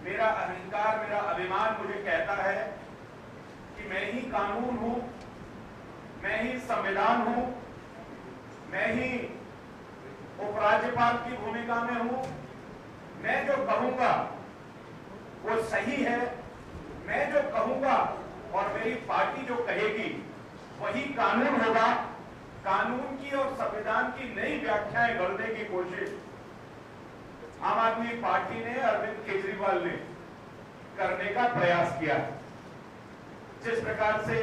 मेरा अहंकार, मेरा अभिमान मुझे कहता है कि मैं ही कानून हूं, मैं ही संविधान हूं, मैं ही उपराज्यपाल की भूमिका में हूं। मैं जो कहूंगा वो सही है, मैं जो कहूंगा और मेरी पार्टी जो कहेगी वही कानून होगा। कानून की और संविधान की नई व्याख्याएं गढ़ने की कोशिश आम आदमी पार्टी ने, अरविंद केजरीवाल ने करने का प्रयास किया। जिस प्रकार से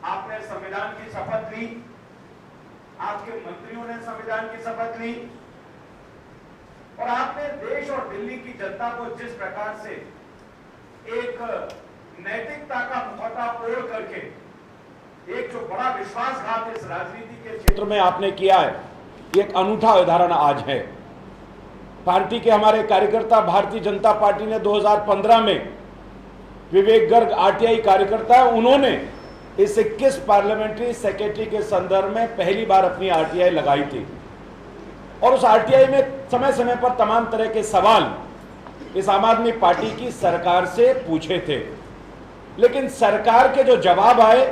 आपने संविधान की शपथ ली, आपके मंत्रियों ने संविधान की शपथ ली और आपने देश और दिल्ली की जनता को जिस प्रकार से एक नैतिकता का मुखौटा ओढ़ करके एक जो बड़ा विश्वासघात इस राजनीति के क्षेत्र में आपने किया है, एक अनूठा उदाहरण आज है। पार्टी के हमारे कार्यकर्ता, भारतीय जनता पार्टी ने 2015 में विवेक गर्ग आरटीआई कार्यकर्ता, उन्होंने इस 21 पार्लियामेंट्री सेक्रेटरी के संदर्भ में पहली बार अपनी आरटीआई लगाई थी और उस आरटीआई में समय समय पर तमाम तरह के सवाल इस आम आदमी पार्टी की सरकार से पूछे थे। लेकिन सरकार के जो जवाब आए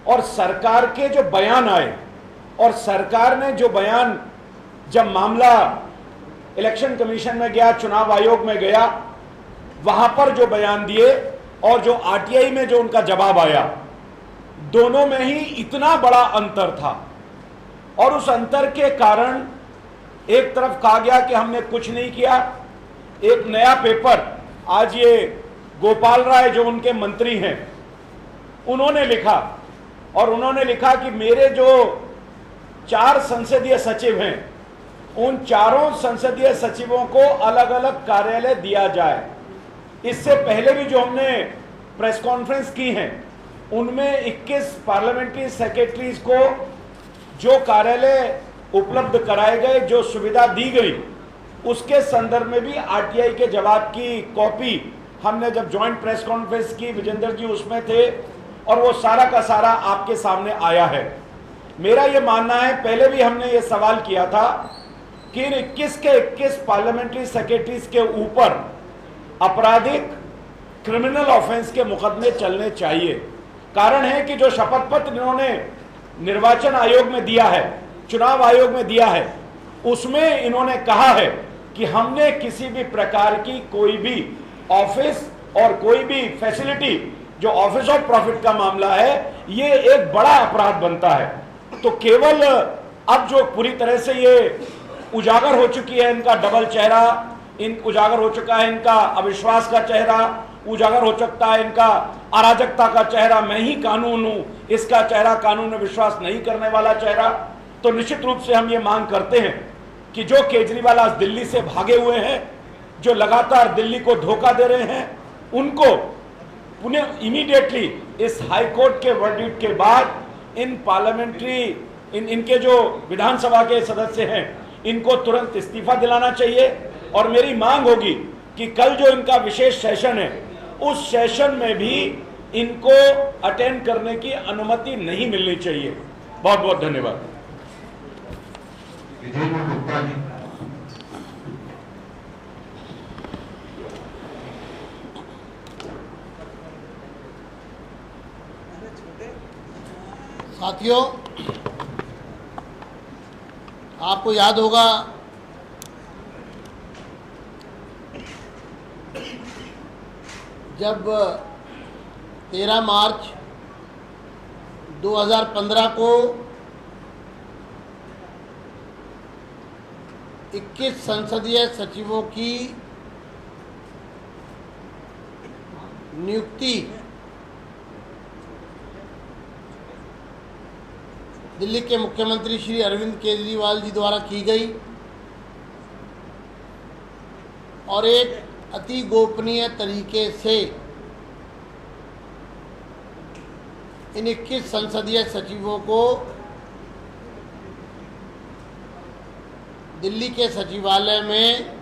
और सरकार के जो बयान आए और सरकार ने जो बयान, जब मामला इलेक्शन कमीशन में गया, चुनाव आयोग में गया, वहां पर जो बयान दिए और जो आरटीआई में जो उनका जवाब आया, दोनों में ही इतना बड़ा अंतर था। और उस अंतर के कारण एक तरफ कहा गया कि हमने कुछ नहीं किया। एक नया पेपर आज ये गोपाल राय जो उनके मंत्री हैं उन्होंने लिखा और उन्होंने लिखा कि मेरे जो 4 संसदीय सचिव हैं उन चारों संसदीय सचिवों को अलग अलग कार्यालय दिया जाए। इससे पहले भी जो हमने प्रेस कॉन्फ्रेंस की हैं उनमें 21 पार्लियामेंट्री सेक्रेटरीज को जो कार्यालय उपलब्ध कराए गए, जो सुविधा दी गई, उसके संदर्भ में भी आरटीआई के जवाब की कॉपी हमने जब ज्वाइंट प्रेस कॉन्फ्रेंस की, विजेंद्र जी उसमें थे और वो सारा का सारा आपके सामने आया है। मेरा ये मानना है, पहले भी हमने ये सवाल किया था कि इन 21 के 21 पार्लियामेंट्री सेक्रेटरीज के ऊपर आपराधिक क्रिमिनल ऑफेंस के मुकदमे चलने चाहिए। कारण है कि जो शपथ पत्र इन्होंने निर्वाचन आयोग में दिया है, चुनाव आयोग में दिया है, उसमें इन्होंने कहा है कि हमने किसी भी प्रकार की कोई भी ऑफिस और कोई भी फैसिलिटी, जो ऑफिस ऑफ प्रॉफिट का मामला है, ये एक बड़ा अपराध बनता है। तो केवल अब जो पूरी तरह से ये उजागर हो चुकी है इनका डबल चेहरा, उजागर हो चुका है इनका अविश्वास का चेहरा, उजागर हो सकता है इनका अराजकता का चेहरा, मैं ही कानून हूं, इसका चेहरा कानून में विश्वास नहीं करने वाला चेहरा। तो निश्चित रूप से हम ये मांग करते हैं कि जो केजरीवाल आज दिल्ली से भागे हुए हैं, जो लगातार दिल्ली को धोखा दे रहे हैं, उनको पुनः इमीडिएटली इस हाई कोर्ट के वर्डिक्ट के बाद इन पार्लियामेंट्री इनके जो विधानसभा के सदस्य हैं इनको तुरंत इस्तीफा दिलाना चाहिए। और मेरी मांग होगी कि कल जो इनका विशेष सेशन है उस सेशन में भी इनको अटेंड करने की अनुमति नहीं मिलनी चाहिए। बहुत बहुत धन्यवाद। साथियों, आपको याद होगा जब 13 मार्च 2015 को 21 संसदीय सचिवों की नियुक्ति दिल्ली के मुख्यमंत्री श्री अरविंद केजरीवाल जी द्वारा की गई और एक अति गोपनीय तरीके से इन 21 संसदीय सचिवों को दिल्ली के सचिवालय में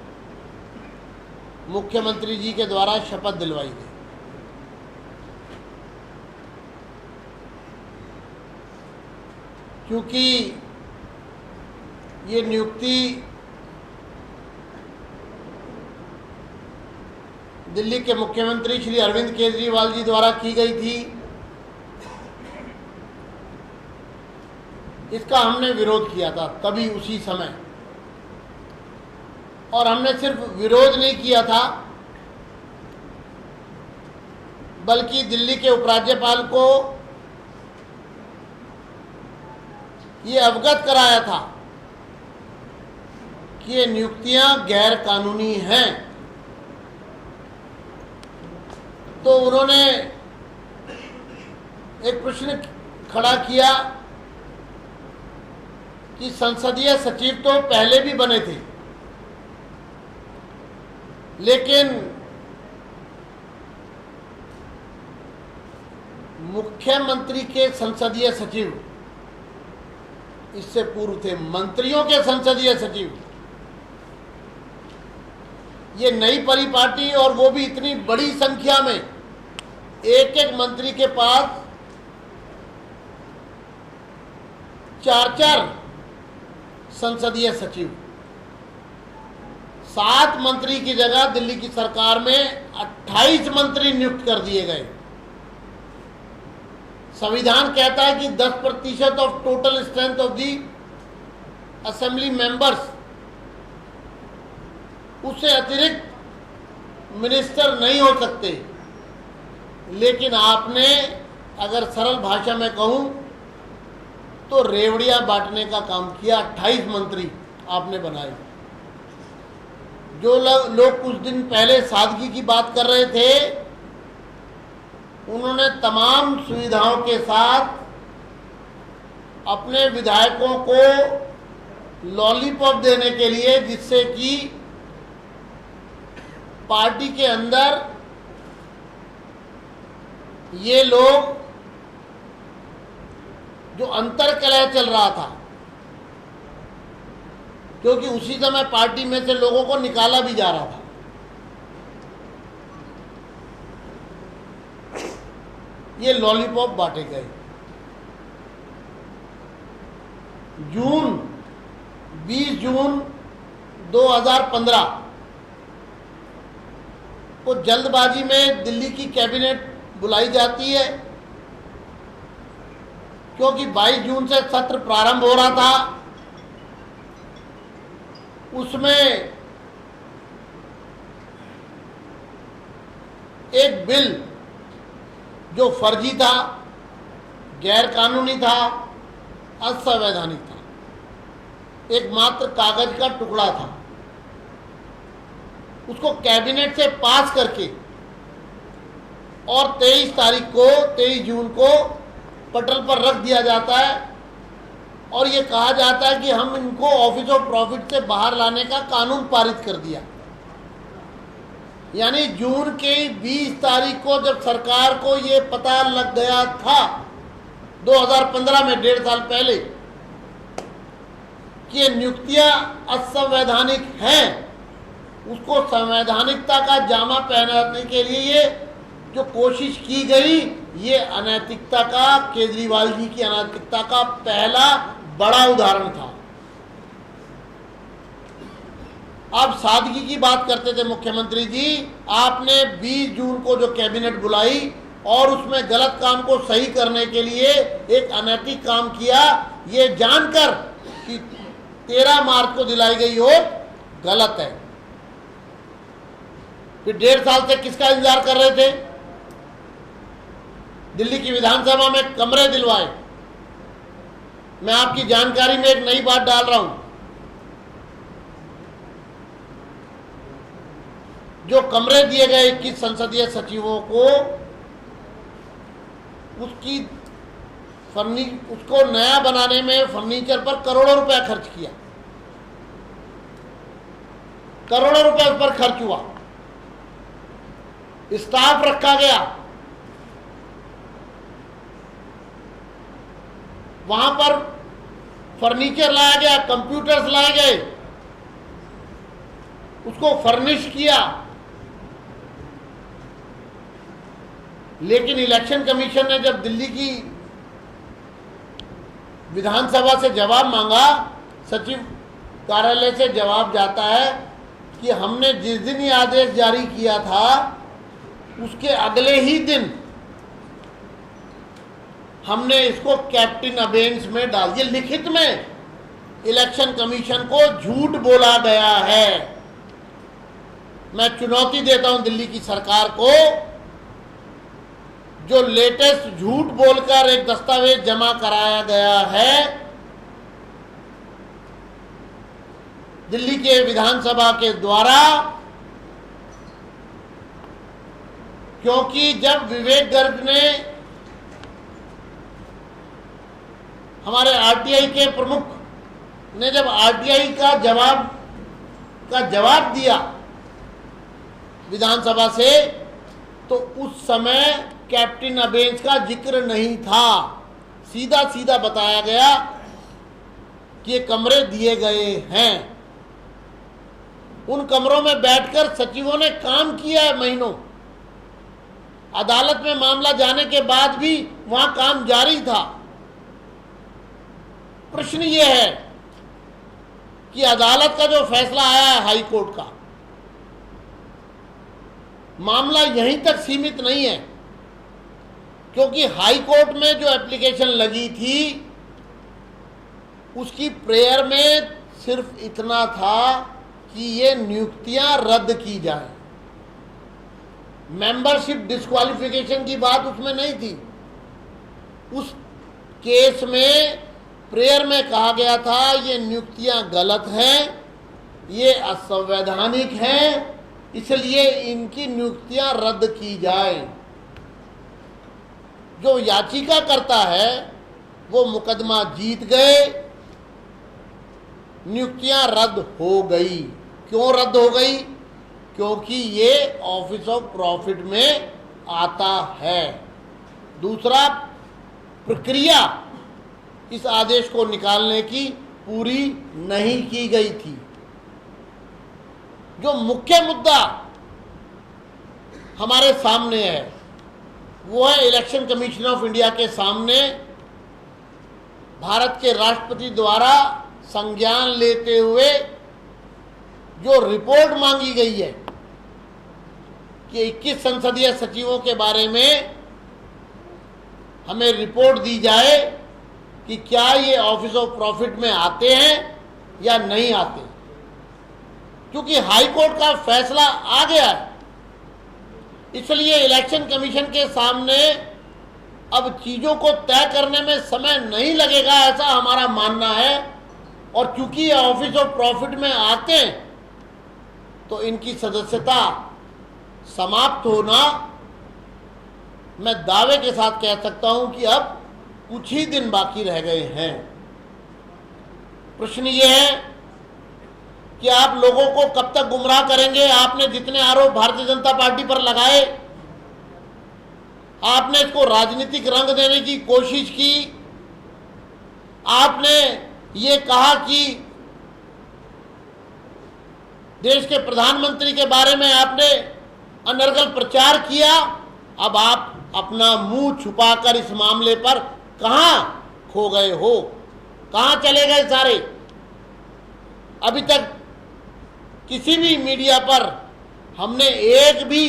मुख्यमंत्री जी के द्वारा शपथ दिलवाई गई। क्योंकि ये नियुक्ति दिल्ली के मुख्यमंत्री श्री अरविंद केजरीवाल जी द्वारा की गई थी, इसका हमने विरोध किया था तभी उसी समय। और हमने सिर्फ विरोध नहीं किया था, बल्कि दिल्ली के उपराज्यपाल को ये अवगत कराया था कि ये नियुक्तियां गैर कानूनी हैं। तो उन्होंने एक प्रश्न खड़ा किया कि संसदीय सचिव तो पहले भी बने थे, लेकिन मुख्यमंत्री के संसदीय सचिव इससे पूर्व थे, मंत्रियों के संसदीय सचिव। ये नई परिपाटी, और वो भी इतनी बड़ी संख्या में, एक एक मंत्री के पास 4-4 संसदीय सचिव। 7 मंत्री की जगह दिल्ली की सरकार में 28 मंत्री नियुक्त कर दिए गए। संविधान कहता है कि 10% of total strength of the assembly members, उससे अतिरिक्त मिनिस्टर नहीं हो सकते। लेकिन आपने, अगर सरल भाषा में कहूं, तो रेवड़ियां बांटने का काम किया। 28 मंत्री आपने बनाए। जो लोग कुछ दिन पहले सादगी की बात कर रहे थे, उन्होंने तमाम सुविधाओं के साथ अपने विधायकों को लॉलीपॉप देने के लिए, जिससे कि पार्टी के अंदर ये लोग, जो अंतर्कलह चल रहा था, क्योंकि उसी समय पार्टी में से लोगों को निकाला भी जा रहा था, ये लॉलीपॉप बांटे गए। 20 जून 2015 को जल्दबाजी में दिल्ली की कैबिनेट बुलाई जाती है, क्योंकि 22 जून से सत्र प्रारंभ हो रहा था। उसमें एक बिल जो फर्जी था, गैर कानूनी था, असंवैधानिक था, एक मात्र कागज का टुकड़ा था, उसको कैबिनेट से पास करके और 23 जून को पटल पर रख दिया जाता है। और ये कहा जाता है कि हम इनको ऑफिस ऑफ प्रॉफिट से बाहर लाने का कानून पारित कर दिया। यानी जून के 20 तारीख को जब सरकार को ये पता लग गया था 2015 में, 1.5 साल पहले, कि ये नियुक्तियां असंवैधानिक हैं, उसको संवैधानिकता का जामा पहनाने के लिए ये जो कोशिश की गई, ये अनैतिकता का, केजरीवाल जी की अनैतिकता का पहला बड़ा उदाहरण था। आप सादगी की बात करते थे मुख्यमंत्री जी, आपने 20 जून को जो कैबिनेट बुलाई और उसमें गलत काम को सही करने के लिए एक अनैतिक काम किया, ये जानकर कि 13 मार्च को दिलाई गई वोट गलत है। फिर 1.5 साल से किसका इंतजार कर रहे थे? दिल्ली की विधानसभा में कमरे दिलवाए। मैं आपकी जानकारी में एक नई बात डाल रहा हूं, जो कमरे दिए गए 21 संसदीय सचिवों को, उसको नया बनाने में फर्नीचर पर करोड़ों रुपया खर्च किया, करोड़ों रुपए उस पर खर्च हुआ, स्टाफ रखा गया, वहां पर फर्नीचर लाया गया, कंप्यूटर्स लाए गए, उसको फर्निश किया। लेकिन इलेक्शन कमीशन ने जब दिल्ली की विधानसभा से जवाब मांगा, सचिव कार्यालय से जवाब जाता है कि हमने जिस दिन ये आदेश जारी किया था उसके अगले ही दिन हमने इसको कैप्टन अबेंस में डाल दिया। लिखित में इलेक्शन कमीशन को झूठ बोला गया है। मैं चुनौती देता हूं दिल्ली की सरकार को, जो लेटेस्ट झूठ बोलकर एक दस्तावेज जमा कराया गया है दिल्ली के विधानसभा के द्वारा, क्योंकि जब विवेक गर्ग ने हमारे आरटीआई के प्रमुख ने जब आरटीआई का जवाब दिया विधानसभा से, तो उस समय कैप्टन अबेंस का जिक्र नहीं था। सीधा सीधा बताया गया कि ये कमरे दिए गए हैं। उन कमरों में बैठकर सचिवों ने काम किया है महीनों। अदालत में मामला जाने के बाद भी वहां काम जारी था। प्रश्न ये है कि अदालत का जो फैसला आया है हाई कोर्ट का, मामला यहीं तक सीमित नहीं है, क्योंकि हाई कोर्ट में जो एप्लीकेशन लगी थी उसकी प्रेयर में सिर्फ इतना था कि ये नियुक्तियां रद्द की जाए। मेंबरशिप डिस्क्वालिफिकेशन की बात उसमें नहीं थी। उस केस में प्रेयर में कहा गया था ये नियुक्तियां गलत हैं, ये असंवैधानिक हैं, इसलिए इनकी नियुक्तियां रद्द की जाए। जो याचिका करता है वो मुकदमा जीत गए, नियुक्तियां रद्द हो गई। क्यों रद्द हो गई? क्योंकि ये ऑफिस ऑफ प्रॉफिट में आता है। दूसरा, प्रक्रिया इस आदेश को निकालने की पूरी नहीं की गई थी। जो मुख्य मुद्दा हमारे सामने है वो है इलेक्शन कमीशन ऑफ इंडिया के सामने भारत के राष्ट्रपति द्वारा संज्ञान लेते हुए जो रिपोर्ट मांगी गई है कि 21 संसदीय सचिवों के बारे में हमें रिपोर्ट दी जाए कि क्या ये ऑफिस ऑफ प्रॉफिट में आते हैं या नहीं आते। क्योंकि हाई कोर्ट का फैसला आ गया है, इसलिए इलेक्शन कमीशन के सामने अब चीजों को तय करने में समय नहीं लगेगा, ऐसा हमारा मानना है। और चूंकि ये ऑफिस ऑफ प्रॉफिट में आते हैं तो इनकी सदस्यता समाप्त होना, मैं दावे के साथ कह सकता हूं कि अब कुछ ही दिन बाकी रह गए हैं। प्रश्न ये है कि आप लोगों को कब तक गुमराह करेंगे। आपने जितने आरोप भारतीय जनता पार्टी पर लगाए, आपने इसको राजनीतिक रंग देने की कोशिश की। आपने ये कहा कि देश के प्रधानमंत्री के बारे में आपने अनर्गल प्रचार किया। अब आप अपना मुंह छुपाकर इस मामले पर कहां खो गए हो, कहां चले गए सारे। अभी तक किसी भी मीडिया पर हमने एक भी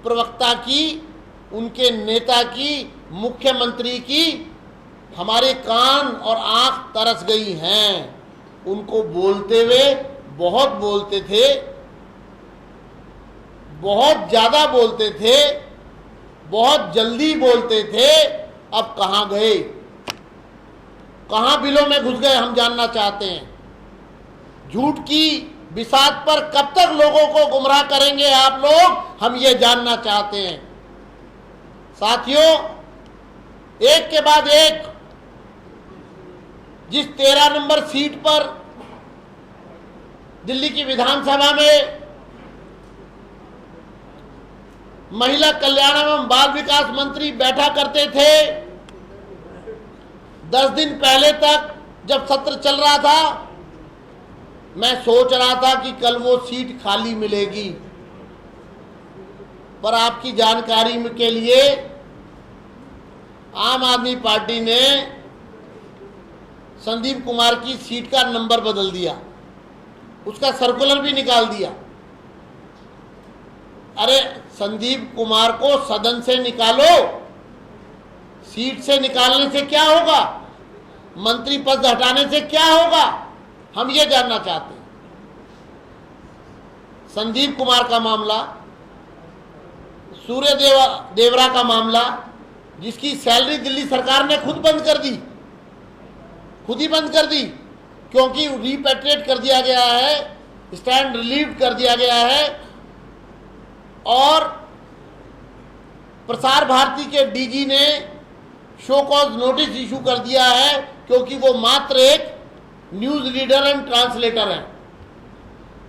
प्रवक्ता की, उनके नेता की, मुख्यमंत्री की, हमारे कान और आंख तरस गई हैं। उनको बोलते हुए बहुत बोलते थे, बहुत ज्यादा बोलते थे, बहुत जल्दी बोलते थे। अब कहां गए, कहां बिलों में घुस गए, हम जानना चाहते हैं। झूठ की बिसात पर कब तक लोगों को गुमराह करेंगे आप लोग, हम ये जानना चाहते हैं। साथियों, एक के बाद एक जिस 13 नंबर सीट पर दिल्ली की विधानसभा में महिला कल्याण एवं बाल विकास मंत्री बैठा करते थे, 10 दिन पहले तक जब सत्र चल रहा था, मैं सोच रहा था कि कल वो सीट खाली मिलेगी। पर आपकी जानकारी के लिए आम आदमी पार्टी ने संदीप कुमार की सीट का नंबर बदल दिया, उसका सर्कुलर भी निकाल दिया। अरे संदीप कुमार को सदन से निकालो, सीट से निकालने से क्या होगा, मंत्री पद हटाने से क्या होगा, हम ये जानना चाहते हैं। संदीप कुमार का मामला, सूर्य देवरा का मामला, जिसकी सैलरी दिल्ली सरकार ने खुद बंद कर दी, खुद ही बंद कर दी, क्योंकि रिपेट्रिएट कर दिया गया है, स्टैंड रिलीव कर दिया गया है। और प्रसार भारती के डीजी ने शो कॉज नोटिस इशू कर दिया है, क्योंकि वो मात्र एक न्यूज रीडर एंड ट्रांसलेटर है।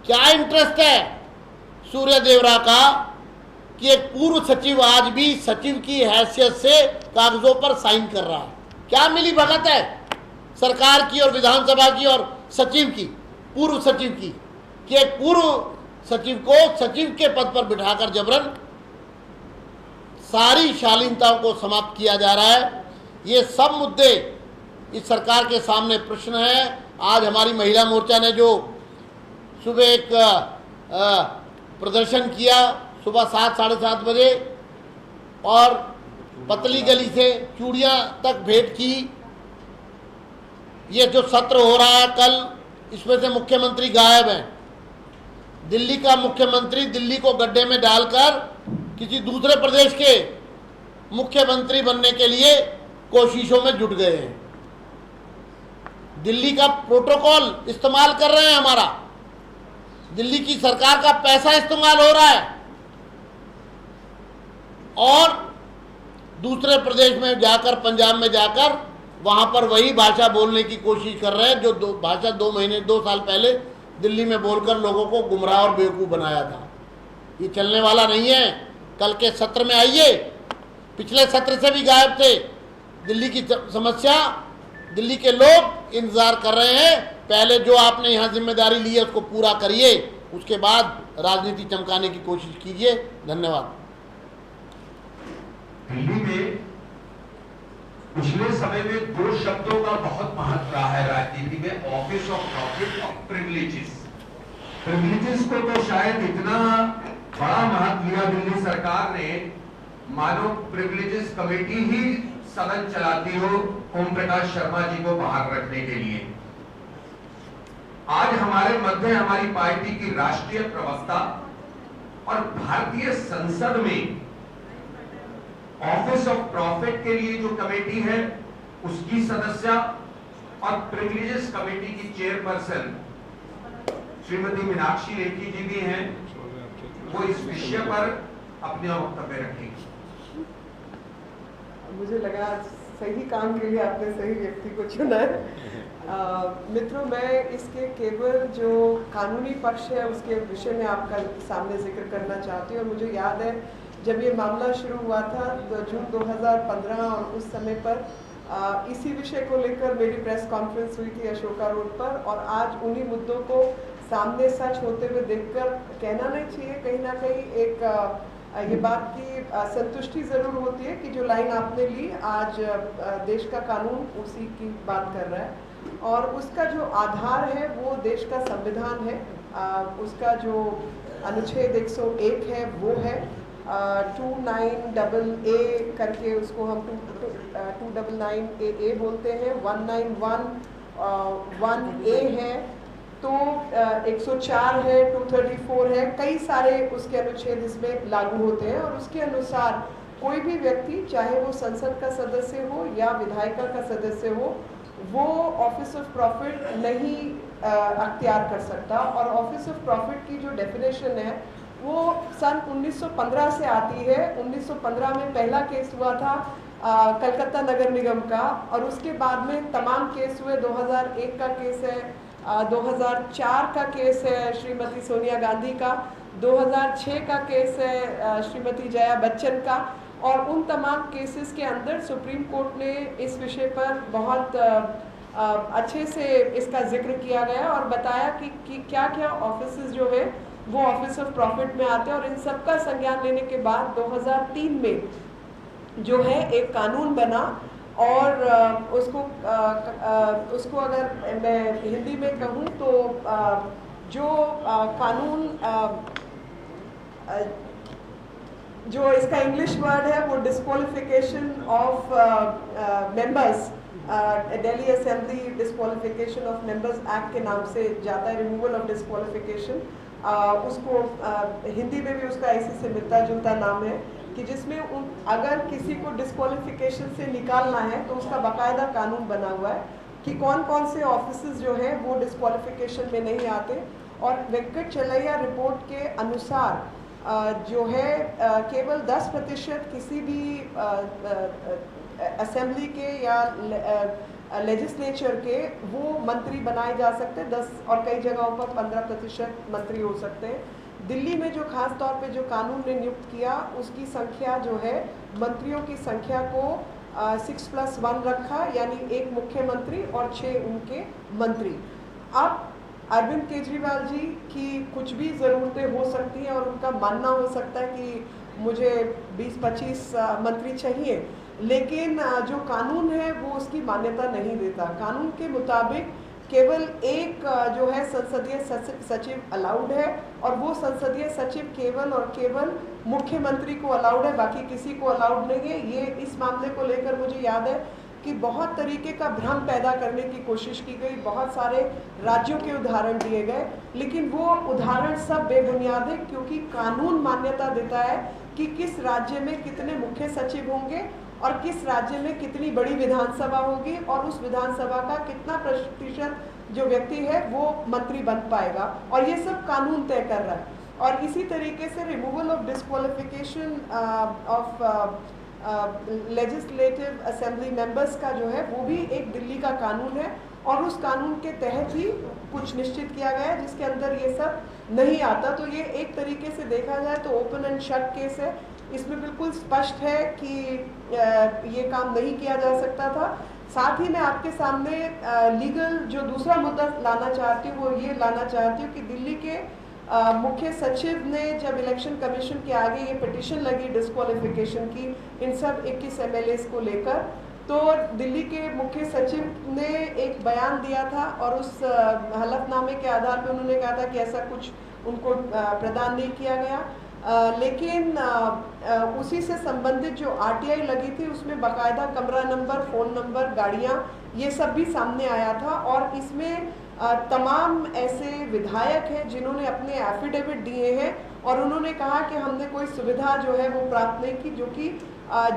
क्या इंटरेस्ट है सूर्य देवरा का कि एक पूर्व सचिव आज भी सचिव की हैसियत से कागजों पर साइन कर रहा है? क्या मिली भगत है सरकार की और विधानसभा की और सचिव की, पूर्व सचिव की, कि एक पूर्व सचिव को सचिव के पद पर बिठाकर जबरन सारी शालीनताओं को समाप्त किया जा रहा है। ये सब मुद्दे इस सरकार के सामने प्रश्न है। आज हमारी महिला मोर्चा ने जो सुबह एक प्रदर्शन किया, सुबह 7 साढ़े 7 बजे, और पतली गली से चूड़ियाँ तक भेंट की। ये जो सत्र हो रहा है कल, इसमें से मुख्यमंत्री गायब हैं। दिल्ली का मुख्यमंत्री दिल्ली को गड्ढे में डालकर किसी दूसरे प्रदेश के मुख्यमंत्री बनने के लिए कोशिशों में जुट गए हैं। दिल्ली का प्रोटोकॉल इस्तेमाल कर रहे हैं, हमारा दिल्ली की सरकार का पैसा इस्तेमाल हो रहा है, और दूसरे प्रदेश में जाकर, पंजाब में जाकर, वहां पर वही भाषा बोलने की कोशिश कर रहे हैं जो भाषा 2 साल पहले दिल्ली में बोलकर लोगों को गुमराह और बेवकूफ़ बनाया था। ये चलने वाला नहीं है। कल के सत्र में आइए, पिछले सत्र से भी गायब थे। दिल्ली की समस्या, दिल्ली के लोग इंतजार कर रहे हैं। पहले जो आपने यहाँ जिम्मेदारी ली है उसको पूरा करिए, उसके बाद राजनीति चमकाने की कोशिश कीजिए। धन्यवाद। दिल्ली में पिछले समय में 2 शब्दों का बहुत महत्व रहा है राजनीति में, ऑफिस ऑफ प्रॉफिट और प्रिविलेजेस। प्रिविलेजेस को तो शायद इतना बड़ा महत्व दिया दिल्ली सरकार ने, मानो प्रिविलेजेस कमेटी ही सदन चलाती हो ओम प्रकाश शर्मा जी को बाहर रखने के लिए। आज हमारे मध्य हमारी पार्टी की राष्ट्रीय प्रवक्ता और भारतीय संसद में ऑफिस ऑफ प्रॉफिट के लिए जो कमेटी है उसकी सदस्य और प्रिविलेजेस कमेटी की चेयरपर्सन श्रीमती मीनाक्षी लेखी जी भी हैं। वो इस विषय पर अपने वक्तव्य रखेंगे। मुझे लगा सही काम के लिए आपने सही व्यक्ति को चुना है। मित्रों, मैं इसके केवल जो कानूनी पक्ष है उसके विषय में आपका सामने जिक्र करना चाहती हूँ। और मुझे याद है जब ये मामला शुरू हुआ था तो जून 2015, और उस समय पर इसी विषय को लेकर मेरी प्रेस कॉन्फ्रेंस हुई थी अशोका रोड पर। और आज उन्हीं मुद्दों को सामने सच होते हुए देखकर कहना नहीं चाहिए, कहीं ना कहीं एक ये बात की संतुष्टि ज़रूर होती है कि जो लाइन आपने ली, आज देश का कानून उसी की बात कर रहा है। और उसका जो आधार है वो देश का संविधान है। उसका जो अनुच्छेद 101 है वो है 29AA करके, उसको हम 299AA बोलते हैं। 191(1)A है, तो 104 है, 234 है, कई सारे उसके अनुच्छेद इसमें लागू होते हैं। और उसके अनुसार कोई भी व्यक्ति, चाहे वो संसद का सदस्य हो या विधायिका का सदस्य हो, वो ऑफिस ऑफ प्रॉफिट नहीं अख्तियार कर सकता। और ऑफिस ऑफ प्रॉफिट की जो डेफिनेशन है वो सन 1915 से आती है। 1915 में पहला केस हुआ था कलकत्ता नगर निगम का, और उसके बाद में तमाम केस हुए। 2001 का केस है, 2004 का केस है श्रीमती सोनिया गांधी का, 2006 का केस है श्रीमती जया बच्चन का। और उन तमाम केसेस के अंदर सुप्रीम कोर्ट ने इस विषय पर बहुत अच्छे से इसका जिक्र किया गया और बताया कि क्या क्या ऑफिसेस जो है वो ऑफिस ऑफ प्रॉफिट में आते हैं। और इन सब का संज्ञान लेने के बाद 2003 में जो है एक कानून बना, और उसको अगर मैं हिंदी में कहूँ तो जो कानून जो इसका इंग्लिश वर्ड है वो disqualification of members, Delhi assembly disqualification of members act के नाम से जाता है, रिमूवल ऑफ डिस्क्वालिफिकेशन। उसको हिंदी में भी उसका इसी से मिलता जुलता नाम है कि जिसमें अगर किसी को डिस्क्वालिफिकेशन से निकालना है तो उसका बाकायदा कानून बना हुआ है कि कौन कौन से ऑफिसेज जो है वो डिस्क्वालिफिकेशन में नहीं आते। और वेंकट चलैया रिपोर्ट के अनुसार जो है केवल 10% किसी भी असेंबली के या लेजिस्लेचर के वो मंत्री बनाए जा सकते हैं 10, और कई जगहों पर 15% मंत्री हो सकते हैं। दिल्ली में जो खास तौर पे जो कानून ने नियुक्त किया उसकी संख्या जो है मंत्रियों की संख्या को 6+1 रखा, यानी 1 मुख्यमंत्री और 6 उनके मंत्री। अब अरविंद केजरीवाल जी की कुछ भी ज़रूरतें हो सकती हैं और उनका मानना हो सकता है कि मुझे 20-25 मंत्री चाहिए, लेकिन जो कानून है वो उसकी मान्यता नहीं देता। कानून के मुताबिक केवल एक जो है संसदीय सचिव अलाउड है, और वो संसदीय सचिव केवल और केवल मुख्यमंत्री को अलाउड है, बाकी किसी को अलाउड नहीं है। ये इस मामले को लेकर मुझे याद है कि बहुत तरीके का भ्रम पैदा करने की कोशिश की गई, बहुत सारे राज्यों के उदाहरण दिए गए, लेकिन वो उदाहरण सब बेबुनियाद है, क्योंकि कानून मान्यता देता है कि किस राज्य में कितने मुख्य सचिव होंगे और किस राज्य में कितनी बड़ी विधानसभा होगी और उस विधानसभा का कितना प्रतिशत जो व्यक्ति है वो मंत्री बन पाएगा, और ये सब कानून तय कर रहा है। और इसी तरीके से removal of disqualification of legislative assembly members का जो है वो भी एक दिल्ली का कानून है, और उस कानून के तहत ही कुछ निश्चित किया गया है जिसके अंदर ये सब नहीं आता। तो ये एक तरीके से देखा जाए तो ओपन एंड शट केस है। इसमें बिल्कुल स्पष्ट है कि ये काम नहीं किया जा सकता था। साथ ही मैं आपके सामने लीगल जो दूसरा मुद्दा लाना चाहती हूँ वो ये लाना चाहती हूँ कि दिल्ली के मुख्य सचिव ने जब इलेक्शन कमीशन के आगे ये पिटीशन लगी डिस्क्वालिफिकेशन की इन सब 21 MLAs को लेकर, तो दिल्ली के मुख्य सचिव ने एक बयान दिया था और उस हलफनामे के आधार पर उन्होंने कहा था कि ऐसा कुछ उनको प्रदान नहीं किया गया। लेकिन उसी से संबंधित जो RTI लगी थी उसमें बाकायदा कमरा नंबर, फ़ोन नंबर, गाड़ियाँ, ये सब भी सामने आया था। और इसमें तमाम ऐसे विधायक हैं जिन्होंने अपने एफिडेविट दिए हैं और उन्होंने कहा कि हमने कोई सुविधा जो है वो प्राप्त नहीं की, जो कि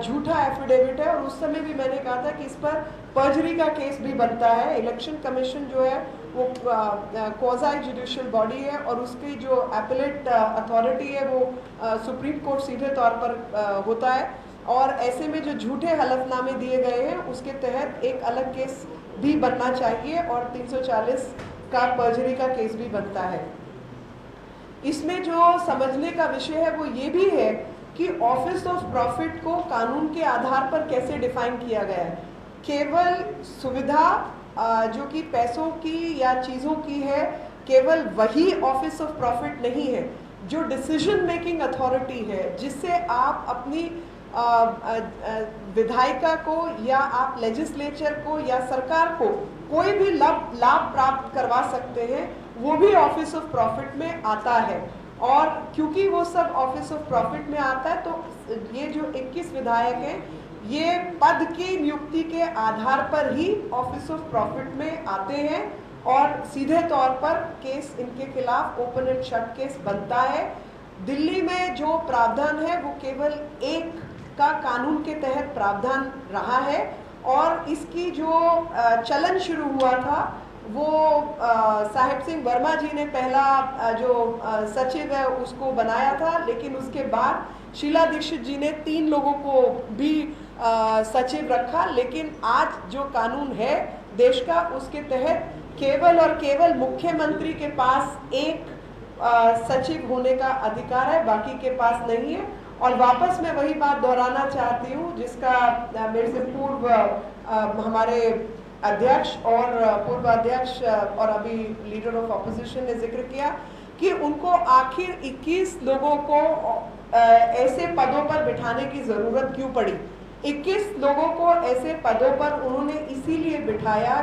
झूठा एफिडेविट है। और उस समय भी मैंने कहा था कि इस पर पर्जरी का केस भी बनता है। इलेक्शन कमीशन जो है वो क्वाज़ी जुडिशियल बॉडी है और उसकी जो एपेलेट अथॉरिटी है वो सुप्रीम कोर्ट सीधे तौर पर होता है, और ऐसे में जो झूठे हलफनामे दिए गए हैं उसके तहत एक अलग केस भी बनना चाहिए और 340 का पर्जरी का केस भी बनता है। इसमें जो समझने का विषय है वो ये भी है कि ऑफिस ऑफ प्रॉफिट को कानून के आधार पर कैसे डिफाइन किया गया है। केवल सुविधा जो कि पैसों की या चीज़ों की है, केवल वही ऑफिस ऑफ प्रॉफिट नहीं है। जो डिसीजन मेकिंग अथॉरिटी है जिससे आप अपनी विधायिका को या आप लेजिस्लेचर को या सरकार को कोई भी लाभ प्राप्त करवा सकते हैं, वो भी ऑफिस ऑफ प्रॉफिट में आता है। और क्योंकि वो सब ऑफिस ऑफ प्रॉफिट में आता है तो ये जो 21 विधायक हैं ये पद की नियुक्ति के आधार पर ही ऑफिस ऑफ प्रॉफिट में आते हैं और सीधे तौर पर केस इनके खिलाफ ओपन एंड शट केस बनता है। दिल्ली में जो प्रावधान है वो केवल एक का कानून के तहत प्रावधान रहा है, और इसकी जो चलन शुरू हुआ था वो साहिब सिंह वर्मा जी ने पहला जो सचिव है उसको बनाया था, लेकिन उसके बाद शीला दीक्षित जी ने 3 लोगों को भी सचिव रखा। लेकिन आज जो कानून है देश का उसके तहत केवल और केवल मुख्यमंत्री के पास एक सचिव होने का अधिकार है, बाकी के पास नहीं है। और वापस मैं वही बात दोहराना चाहती हूँ जिसका मेरे से पूर्व हमारे अध्यक्ष और पूर्व अध्यक्ष और अभी लीडर ऑफ ऑपोजिशन ने जिक्र किया कि उनको आखिर 21 लोगों को ऐसे पदों पर बिठाने की ज़रूरत क्यों पड़ी। 21 लोगों को ऐसे पदों पर उन्होंने इसीलिए बिठाया,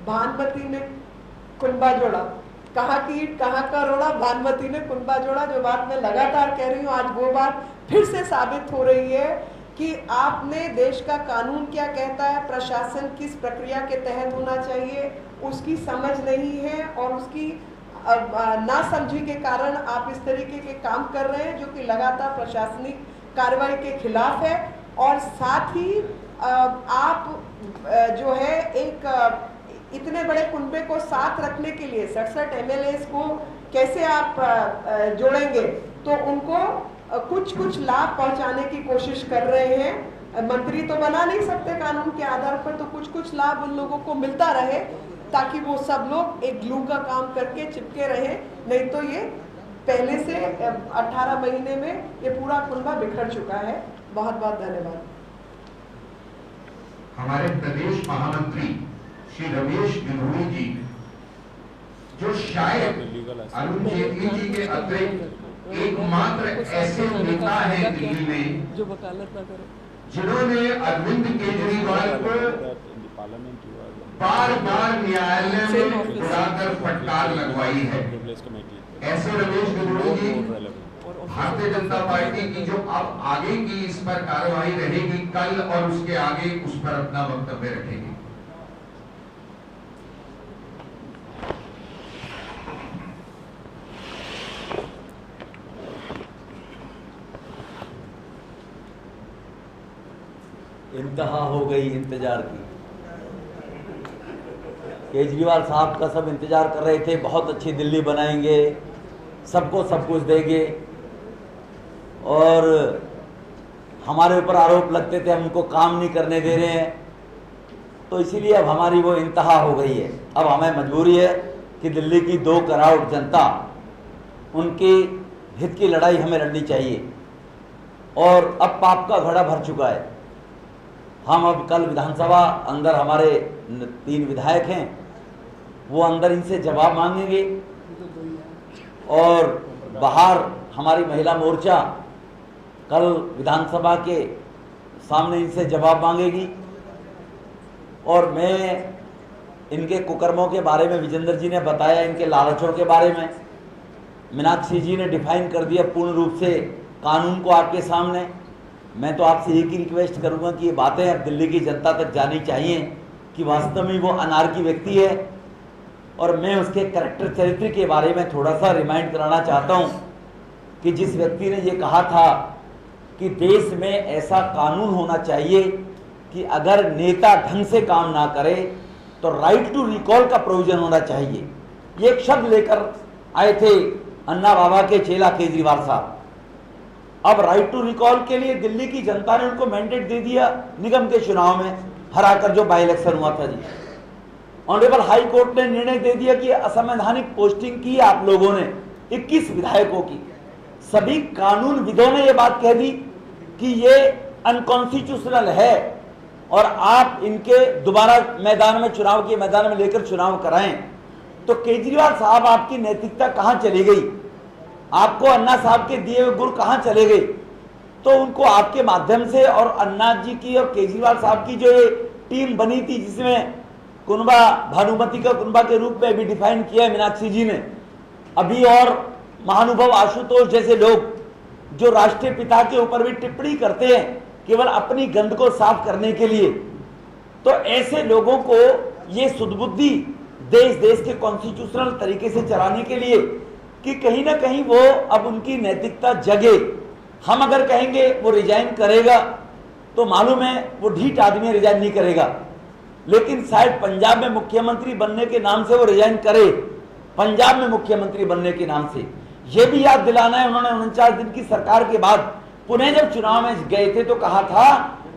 भानुमती में कुंभा जोड़ा, कहाँ की ईंट कहाँ का रोड़ा, भानुमति ने कुनबा जोड़ा, जो बात मैं लगातार कह रही हूँ, आज वो बात फिर से साबित हो रही है कि आपने देश का कानून क्या कहता है, प्रशासन किस प्रक्रिया के तहत होना चाहिए, उसकी समझ नहीं है और उसकी नासमझी के कारण आप इस तरीके के काम कर रहे हैं जो कि लगातार प्रशासनिक कार्रवाई के खिलाफ है। और साथ ही आप जो है एक इतने बड़े कुनबे को साथ रखने के लिए 67 MLAs को कैसे आप जोड़ेंगे, तो उनको कुछ लाभ पहुंचाने की कोशिश कर रहे हैं। मंत्री तो बना नहीं सकते कानून के आधार पर, तो कुछ लाभ उन लोगों को मिलता रहे ताकि वो सब लोग एक ग्लू का काम करके चिपके रहे, नहीं तो ये पहले से 18 महीने में ये पूरा कुनबा बिखर चुका है। बहुत बहुत धन्यवाद। हमारे प्रदेश महामंत्री श्री रमेश गिधोड़ी जी, जो शायद अरुण जेटली जी के अतिरिक्त एकमात्र ऐसे नेता हैं दिल्ली में जो वकालत ना करे, जिन्होंने अरविंद केजरीवाल को बार बार न्यायालय में बुलाकर फटकार लगवाई है। ऐसे रमेश गिधोड़ी जी भारतीय जनता पार्टी की जो अब आगे की इस पर कार्रवाई रहेगी, कल और उसके आगे, उस पर अपना वक्तव्य रखेगी। इंतहा हो गई इंतजार की। केजरीवाल साहब का सब इंतजार कर रहे थे, बहुत अच्छी दिल्ली बनाएंगे, सबको सब कुछ देंगे, और हमारे ऊपर आरोप लगते थे हम उनको काम नहीं करने दे रहे हैं। तो इसीलिए अब हमारी वो इंतहा हो गई है। अब हमें मजबूरी है कि दिल्ली की 2 करोड़ जनता, उनकी हित की लड़ाई हमें लड़नी चाहिए। और अब पाप का घड़ा भर चुका है। हम अब कल विधानसभा अंदर, हमारे 3 विधायक हैं, वो अंदर इनसे जवाब मांगेंगे, और बाहर हमारी महिला मोर्चा कल विधानसभा के सामने इनसे जवाब मांगेगी। और मैं इनके कुकर्मों के बारे में, विजेंद्र जी ने बताया इनके लालचों के बारे में, मीनाक्षी जी ने डिफाइन कर दिया पूर्ण रूप से कानून को आपके सामने। मैं तो आपसे एक ही रिक्वेस्ट करूंगा कि ये बातें अब दिल्ली की जनता तक जानी चाहिए कि वास्तव में वो अनारकी व्यक्ति है। और मैं उसके कैरेक्टर, चरित्र के बारे में थोड़ा सा रिमाइंड कराना चाहता हूं कि जिस व्यक्ति ने ये कहा था कि देश में ऐसा कानून होना चाहिए कि अगर नेता ढंग से काम ना करे तो राइट टू रिकॉल का प्रोविजन होना चाहिए, ये एक शब्द लेकर आए थे अन्ना बाबा के चेला केजरीवाल साहब। अब राइट टू रिकॉल के लिए दिल्ली की जनता ने उनको मैंडेट दे दिया निगम के चुनाव में हराकर, जो बाई इलेक्शन हुआ था जी। ऑनरेबल हाई कोर्ट ने निर्णय दे दिया कि असंवैधानिक पोस्टिंग की आप लोगों ने 21 विधायकों की। सभी कानूनविदों ने यह बात कह दी कि ये अनकॉन्स्टिट्यूशनल है और आप इनके दोबारा मैदान में, चुनाव के मैदान में लेकर चुनाव कराएं। तो केजरीवाल साहब, आपकी नैतिकता कहां चली गई? आपको अन्ना साहब के दिए हुए गुर कहां चले गए? तो उनको आपके माध्यम से, और अन्ना जी की और केजरीवाल साहब की जो ये टीम बनी थी, जिसमें कुनबा, भानुमति का कुनबा के रूप में भी डिफाइन किया है मीनाक्षी जी ने, अभी और महानुभव आशुतोष जैसे लोग जो राष्ट्रीय पिता के ऊपर भी टिप्पणी करते हैं केवल अपनी गंद को साफ करने के लिए, तो ऐसे लोगों को ये सुदबुद्धि देश के कॉन्स्टिट्यूशनल तरीके से चलाने के लिए कि कहीं ना कहीं वो अब उनकी नैतिकता जगे। हम अगर कहेंगे वो रिजाइन करेगा तो मालूम है वो ढीठ आदमी रिजाइन नहीं करेगा, लेकिन शायद पंजाब में मुख्यमंत्री बनने के नाम से वो रिजाइन करे। पंजाब में मुख्यमंत्री बनने के नाम से ये भी याद दिलाना है, उन्होंने 49 दिन की सरकार के बाद पुणे जब चुनाव में गए थे तो कहा था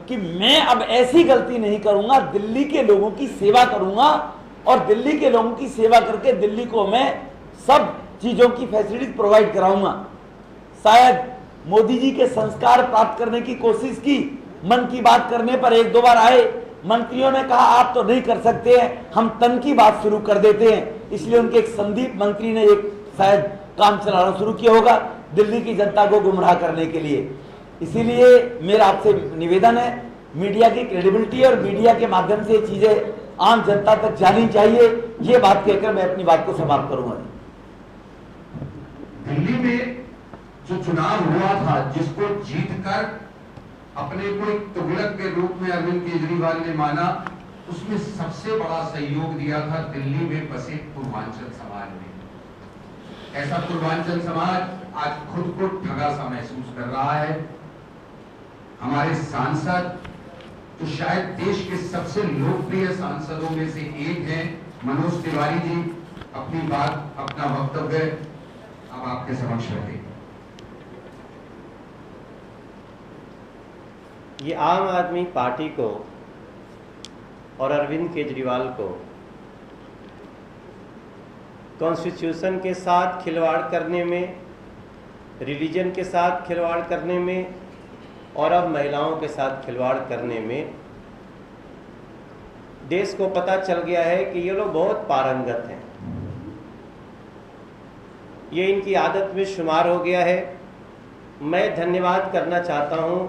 कि मैं अब ऐसी गलती नहीं करूंगा, दिल्ली के लोगों की सेवा करूंगा और दिल्ली के लोगों की सेवा करके दिल्ली को मैं सब चीजों की फैसिलिटीज प्रोवाइड कराऊंगा। शायद मोदी जी के संस्कार प्राप्त करने की कोशिश की, मन की बात करने पर 1-2 बार आए, मंत्रियों ने कहा आप तो नहीं कर सकते हैं, हम तन की बात शुरू कर देते हैं। इसलिए उनके एक संदीप मंत्री ने एक शायद काम चलाना शुरू किया होगा दिल्ली की जनता को गुमराह करने के लिए। इसीलिए मेरा आपसे निवेदन है, मीडिया की क्रेडिबिलिटी और मीडिया के माध्यम से ये चीजें आम जनता तक जानी चाहिए। ये बात कहकर मैं अपनी बात को समाप्त करूंगा। दिल्ली में जो चुनाव हुआ था, जिसको जीतकर अपने को एक तुगलक के रूप में अरविंद केजरीवाल ने माना, उसमें सबसे बड़ा सहयोग दिया था दिल्ली में बसे पूर्वांचल समाज ने। ऐसा पूर्वांचल समाज आज खुद को ठगा सा महसूस कर रहा है। हमारे सांसद तो शायद देश के सबसे लोकप्रिय सांसदों में से एक हैं, मनोज तिवारी जी, अपनी बात, अपना वक्तव्य अब आपके समक्ष रखें। ये आम आदमी पार्टी को और अरविंद केजरीवाल को कॉन्स्टिट्यूशन के साथ खिलवाड़ करने में, रिलीजन के साथ खिलवाड़ करने में और अब महिलाओं के साथ खिलवाड़ करने में देश को पता चल गया है कि ये लोग बहुत पारंगत हैं। ये इनकी आदत में शुमार हो गया है। मैं धन्यवाद करना चाहता हूँ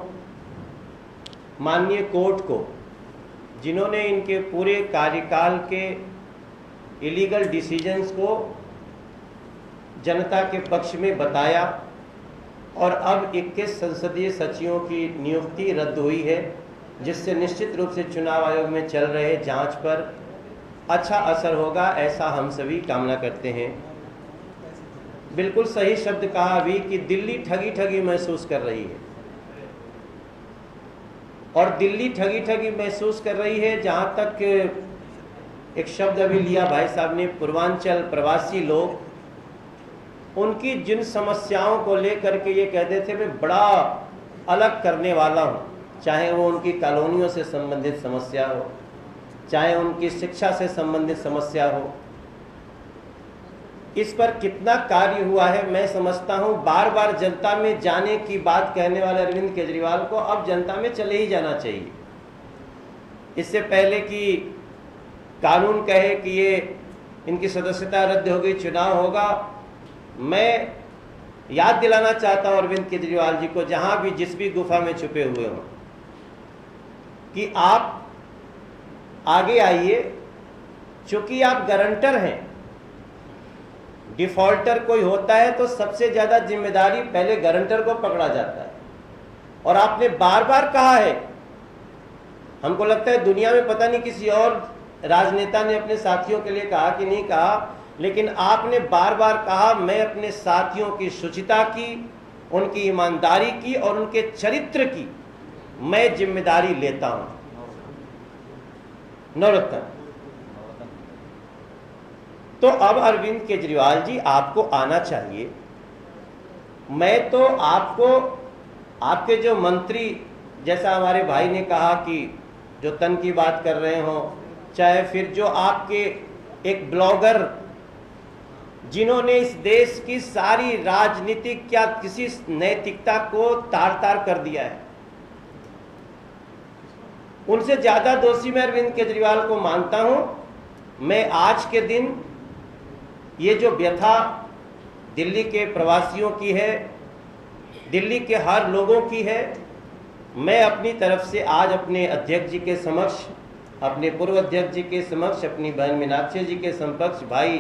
माननीय कोर्ट को, जिन्होंने इनके पूरे कार्यकाल के इलीगल डिसीजंस को जनता के पक्ष में बताया और अब 21 संसदीय सचिवों की नियुक्ति रद्द हुई है, जिससे निश्चित रूप से चुनाव आयोग में चल रहे जांच पर अच्छा असर होगा, ऐसा हम सभी कामना करते हैं। बिल्कुल सही शब्द कहा अभी कि दिल्ली ठगी ठगी महसूस कर रही है, और दिल्ली ठगी ठगी महसूस कर रही है। जहां तक एक शब्द अभी लिया भाई साहब ने, पूर्वांचल प्रवासी लोग, उनकी जिन समस्याओं को लेकर के ये कहते थे मैं बड़ा अलग करने वाला हूँ, चाहे वो उनकी कॉलोनियों से संबंधित समस्या हो, चाहे उनकी शिक्षा से संबंधित समस्या हो, इस पर कितना कार्य हुआ है मैं समझता हूँ। बार बार जनता में जाने की बात कहने वाले अरविंद केजरीवाल को अब जनता में चले ही जाना चाहिए। इससे पहले कि कानून कहे कि ये इनकी सदस्यता रद्द हो गई, चुनाव होगा, मैं याद दिलाना चाहता हूँ अरविंद केजरीवाल जी को, जहाँ भी जिस भी गुफा में छुपे हुए हों, कि आप आगे आइए, क्योंकि आप गारंटर हैं। डिफॉल्टर कोई होता है तो सबसे ज़्यादा जिम्मेदारी पहले गारंटर को पकड़ा जाता है। और आपने बार बार कहा है, हमको लगता है दुनिया में पता नहीं किसी और राजनेता ने अपने साथियों के लिए कहा कि नहीं कहा, लेकिन आपने बार बार कहा मैं अपने साथियों की शुचिता की, उनकी ईमानदारी की और उनके चरित्र की मैं जिम्मेदारी लेता हूं। नवरत्न। तो अब अरविंद केजरीवाल जी आपको आना चाहिए। मैं तो आपको, आपके जो मंत्री, जैसा हमारे भाई ने कहा कि जो तन की बात कर रहे हो, चाहे फिर जो आपके एक ब्लॉगर जिन्होंने इस देश की सारी राजनीतिक या किसी नैतिकता को तार तार कर दिया है, उनसे ज्यादा दोषी मैं अरविंद केजरीवाल को मानता हूं। मैं आज के दिन ये जो व्यथा दिल्ली के प्रवासियों की है, दिल्ली के हर लोगों की है, मैं अपनी तरफ से आज अपने अध्यक्ष जी के समक्ष, अपने पूर्व अध्यक्ष जी के समक्ष, अपनी बहन मीनाक्षी जी के समक्ष, भाई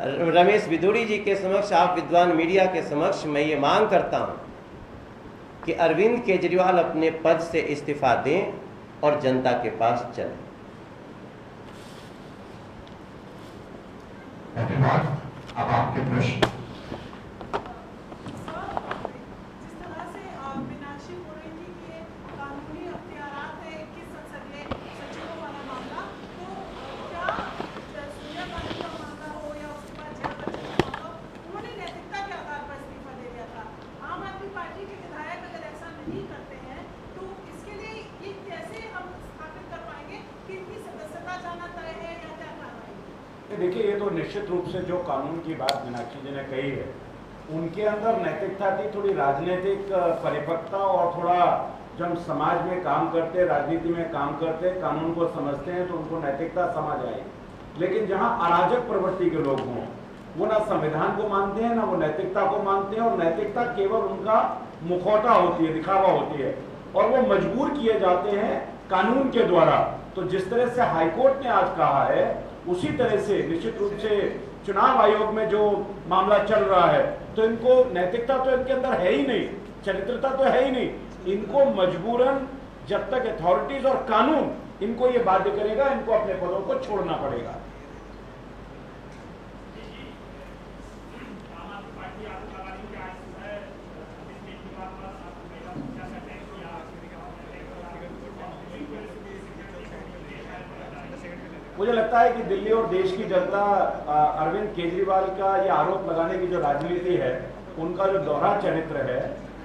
रमेश बिदुड़ी जी के समक्ष, आप विद्वान मीडिया के समक्ष मैं ये मांग करता हूं कि अरविंद केजरीवाल अपने पद से इस्तीफा दें और जनता के पास चलें। धन्यवाद। अब आपके प्रश्न। जिस तरह से मीनाक्षी बोल रही थी कि कानूनी अख्तियारात है 21 संसदीय सचिवों वाला मामला, तो क्या सोनिया गांधी का मामला हो या उसके बाद जया बच्चन का मामला हो, उन्होंने नैतिकता के आधार पर इस्तीफा दे दिया था। आम आदमी पार्टी के विधायक अगर ऐसा नहीं करते हैं तो इसके लिए ये कैसे हम स्थापित कर पाएंगे कि इनकी सदस्यता जाना तय है या क्या कार्रवाई? देखिए, ये तो निश्चित रूप से जो कानून की बात मीनाक्षी जी ने कही है, उनके अंदर नैतिकता थी, थोड़ी राजनीतिक परिपक्वता, और थोड़ा जब समाज में काम करते, राजनीति में काम करते, कानून को समझते हैं तो उनको नैतिकता समझ आई। लेकिन जहां अराजक प्रवृत्ति के लोग हों, वो ना संविधान को मानते हैं ना वो नैतिकता को मानते हैं, और नैतिकता केवल उनका मुखौटा होती है, दिखावा होती है, और वो मजबूर किए जाते हैं कानून के द्वारा। तो जिस तरह से हाईकोर्ट ने आज कहा है, उसी तरह से निश्चित रूप से चुनाव आयोग में जो मामला चल रहा है, तो इनको नैतिकता तो इनके अंदर है ही नहीं, चरित्रता तो है ही नहीं। इनको मजबूरन जब तक अथॉरिटीज और कानून इनको ये बाध्य करेगा, इनको अपने पदों को छोड़ना पड़ेगा। मुझे लगता है कि दिल्ली और देश की जनता अरविंद केजरीवाल का ये आरोप लगाने की जो राजनीति है, उनका जो दोहरा चरित्र है,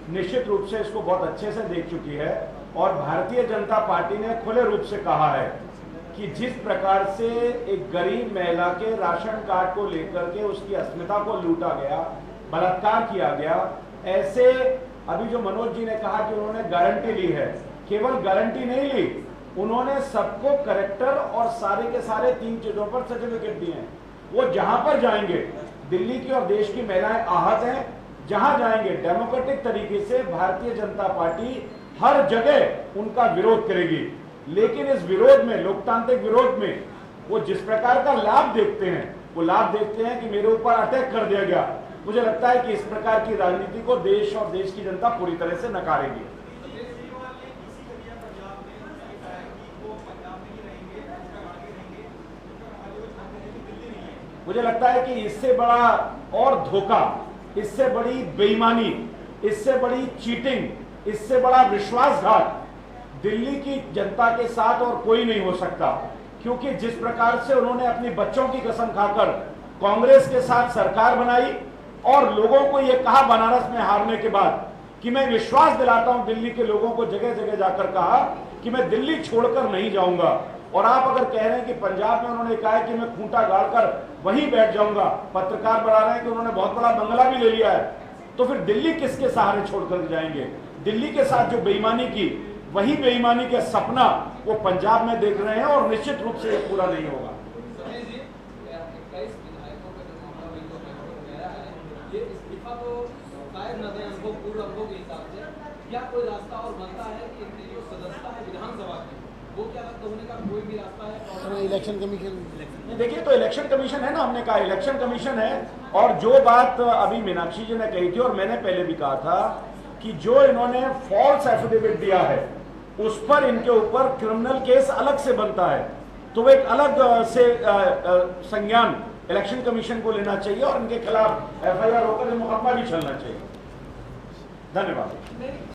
निश्चित रूप से इसको बहुत अच्छे से देख चुकी है। और भारतीय जनता पार्टी ने खुले रूप से कहा है कि जिस प्रकार से एक गरीब महिला के राशन कार्ड को लेकर के उसकी अस्मिता को लूटा गया, बलात्कार किया गया, ऐसे अभी जो मनोज जी ने कहा कि उन्होंने गारंटी ली है, केवल गारंटी नहीं ली, उन्होंने सबको करेक्टर और सारे के सारे 3 चीजों पर सर्टिफिकेट दिए हैं। वो जहां पर जाएंगे, दिल्ली की और देश की महिलाएं आहत हैं, जहां जाएंगे डेमोक्रेटिक तरीके से भारतीय जनता पार्टी हर जगह उनका विरोध करेगी। लेकिन इस विरोध में, लोकतांत्रिक विरोध में, वो जिस प्रकार का लाभ देखते हैं, वो लाभ देखते हैं कि मेरे ऊपर अटैक कर दिया गया। मुझे लगता है कि इस प्रकार की राजनीति को देश और देश की जनता पूरी तरह से नकारेगी। मुझे लगता है कि इससे बड़ा और धोखा, इससे बड़ी बेईमानी, इससे बड़ी चीटिंग, इससे बड़ा विश्वासघात दिल्ली की जनता के साथ और कोई नहीं हो सकता। क्योंकि जिस प्रकार से उन्होंने अपनी बच्चों की कसम खाकर कांग्रेस के साथ सरकार बनाई और लोगों को यह कहा बनारस में हारने के बाद कि मैं विश्वास दिलाता हूं, दिल्ली के लोगों को जगह जगह जाकर कहा कि मैं दिल्ली छोड़कर नहीं जाऊंगा। और आप अगर कह रहे हैं कि पंजाब में उन्होंने कहा है कि मैं खूंटा गाड़कर वहीं बैठ जाऊंगा, पत्रकार बता रहे हैं कि उन्होंने बहुत बड़ा बंगला भी ले लिया है, तो फिर दिल्ली किसके सहारे छोड़कर जाएंगे? दिल्ली के साथ जो बेईमानी की, वही बेईमानी का सपना वो पंजाब में देख रहे हैं और निश्चित रूप से ये पूरा नहीं होगा। क्या कोई रास्ता और बनता है कि इनकी जो सदस्यता है विधानसभा की, वो क्या रद्द होने का कोई भी रास्ता है? इलेक्शन कमीशन, देखिए, तो इलेक्शन कमीशन है ना, हमने कहा इलेक्शन कमीशन है। और जो बात अभी मीनाक्षी जी ने कही थी और मैंने पहले भी कहा था कि जो इन्होंने फॉल्स एफिडेविट दिया है, उस पर इनके ऊपर क्रिमिनल केस अलग से बनता है। तो वो एक अलग से संज्ञान इलेक्शन कमीशन को लेना चाहिए और इनके खिलाफ FIR होकर मुकदमा भी चलना चाहिए। धन्यवाद।